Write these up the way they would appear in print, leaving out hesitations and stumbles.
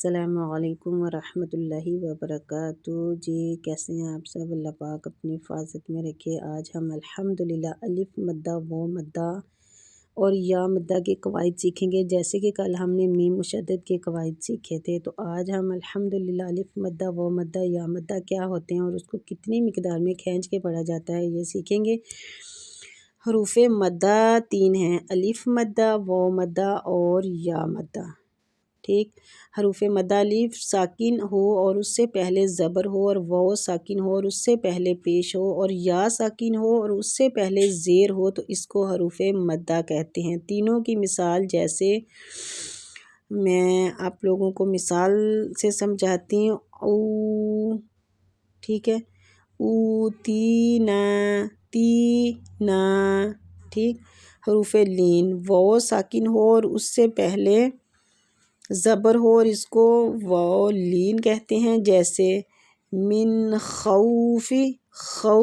السلام علیکم ورحمۃ اللہ وبرکاتہ۔ جی کیسے ہیں آپ سب؟ اللہ پاک اپنی حفاظت میں رکھے۔ آج ہم الحمدللہ الف مدہ و مدہ اور یا مدہ کے قواعد سیکھیں گے۔ جیسے کہ کل ہم نے میم مشدد کے قواعد سیکھے تھے، تو آج ہم الحمدللہ الف مدہ و مدہ یا مدہ کیا ہوتے ہیں اور اس کو کتنی مقدار میں کھینچ کے پڑھا جاتا ہے یہ سیکھیں گے۔ حروف مدہ 3 ہیں: الف مدہ، و مدہ اور یا مدہ۔ ٹھیک، حروف مدہ الف ساکن ہو اور اس سے پہلے زبر ہو، اور واو ساکن ہو اور اس سے پہلے پیش ہو، اور یا ساکن ہو اور اس سے پہلے زیر ہو، تو اس کو حروف مدہ کہتے ہیں۔ تینوں کی مثال جیسے میں آپ لوگوں کو مثال سے سمجھاتی ہوں۔ او، ٹھیک ہے، او تی نا، تی نا۔ ٹھیک، حروف لین واو ساکن ہو اور اس سے پہلے زبر ہو اور اس کو واو لین کہتے ہیں، جیسے من خوف، خو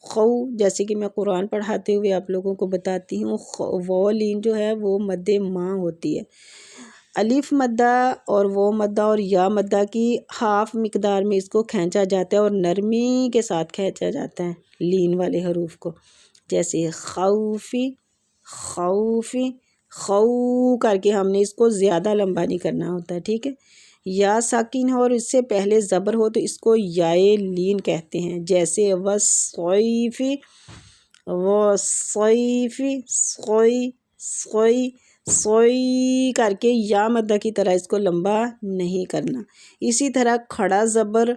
خو، جیسے کہ میں قرآن پڑھاتے ہوئے آپ لوگوں کو بتاتی ہوں، واو لین جو ہے وہ مد ماں ہوتی ہے۔ الف مدہ اور و مدہ اور یا مدہ کی ہاف مقدار میں اس کو کھینچا جاتا ہے اور نرمی کے ساتھ کھینچا جاتا ہے لین والے حروف کو، جیسے خوفی، خوفی، خو کر کے ہم نے اس کو زیادہ لمبا نہیں کرنا ہوتا ہے۔ ٹھیک ہے، یا ساکن ہو اور اس سے پہلے زبر ہو تو اس کو یائے لین کہتے ہیں، جیسے وصیفی، وصیفی، سوئی سوئی سوئی کر کے یا مدہ کی طرح اس کو لمبا نہیں کرنا۔ اسی طرح کھڑا زبر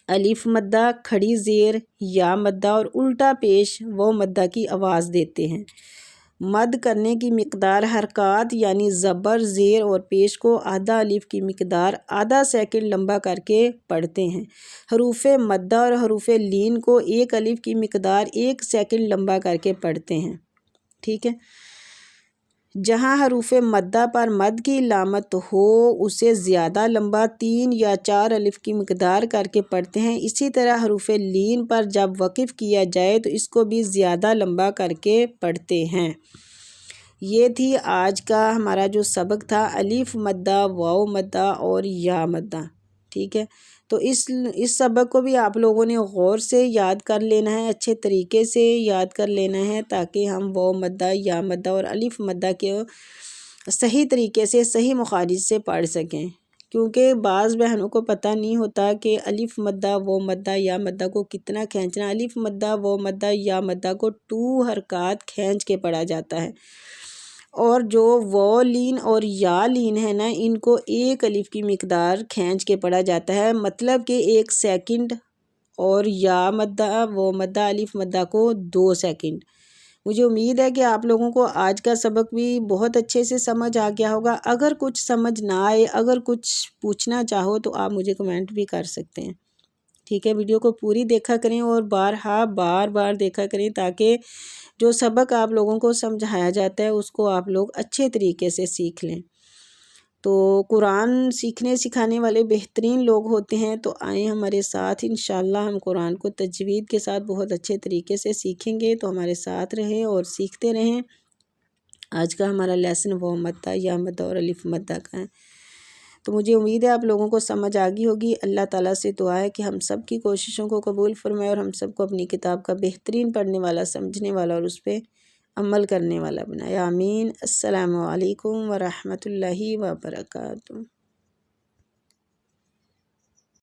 الف مدہ، کھڑی زیر یا مدہ اور الٹا پیش و مدہ کی آواز دیتے ہیں۔ مد کرنے کی مقدار حرکات یعنی زبر، زیر اور پیش کو آدھا الف کی مقدار آدھا سیکنڈ لمبا کر کے پڑھتے ہیں۔ حروف مدہ اور حروف لین کو ایک الف کی مقدار 1 سیکنڈ لمبا کر کے پڑھتے ہیں۔ ٹھیک ہے، جہاں حروف مدہ پر مد کی علامت ہو اسے زیادہ لمبا 3 یا 4 الف کی مقدار کر کے پڑھتے ہیں۔ اسی طرح حروف لین پر جب وقف کیا جائے تو اس کو بھی زیادہ لمبا کر کے پڑھتے ہیں۔ یہ تھی آج کا ہمارا جو سبق تھا، الف مدہ، واو مدہ اور یا مدہ۔ ٹھیک ہے، تو اس سبق کو بھی آپ لوگوں نے غور سے یاد کر لینا ہے، اچھے طریقے سے یاد کر لینا ہے، تاکہ ہم واو مدہ، یا مدہ اور الف مدہ کے صحیح طریقے سے صحیح مخارج سے پڑھ سکیں، کیونکہ بعض بہنوں کو پتہ نہیں ہوتا کہ الف مدہ، و مدہ، یا مدہ کو کتنا کھینچنا۔ الف مدہ، و مدہ، یا مدہ کو 2 حرکات کھینچ کے پڑھا جاتا ہے، اور جو واو لین اور یا لین ہے نا، ان کو 1 الف کی مقدار کھینچ کے پڑھا جاتا ہے، مطلب کہ 1 سیکنڈ، اور یا مدہ، و مدہ، الف مدہ کو 2 سیکنڈ۔ مجھے امید ہے کہ آپ لوگوں کو آج کا سبق بھی بہت اچھے سے سمجھ آ گیا ہوگا۔ اگر کچھ سمجھ نہ آئے، اگر کچھ پوچھنا چاہو تو آپ مجھے کمنٹ بھی کر سکتے ہیں۔ ٹھیک ہے، ویڈیو کو پوری دیکھا کریں اور بار بار دیکھا کریں، تاکہ جو سبق آپ لوگوں کو سمجھایا جاتا ہے اس کو آپ لوگ اچھے طریقے سے سیکھ لیں۔ تو قرآن سیکھنے سکھانے والے بہترین لوگ ہوتے ہیں، تو آئیں ہمارے ساتھ، انشاءاللہ ہم قرآن کو تجوید کے ساتھ بہت اچھے طریقے سے سیکھیں گے، تو ہمارے ساتھ رہیں اور سیکھتے رہیں۔ آج کا ہمارا لیسن واو مدہ، یا مدہ اور الف مدہ کا ہے، تو مجھے امید ہے آپ لوگوں کو سمجھ آ گئی ہوگی۔ اللہ تعالیٰ سے دعا ہے کہ ہم سب کی کوششوں کو قبول فرمائے اور ہم سب کو اپنی کتاب کا بہترین پڑھنے والا، سمجھنے والا اور اس پہ عمل کرنے والا بنائے، آمین۔ السلام علیکم ورحمۃ اللہ وبرکاتہ۔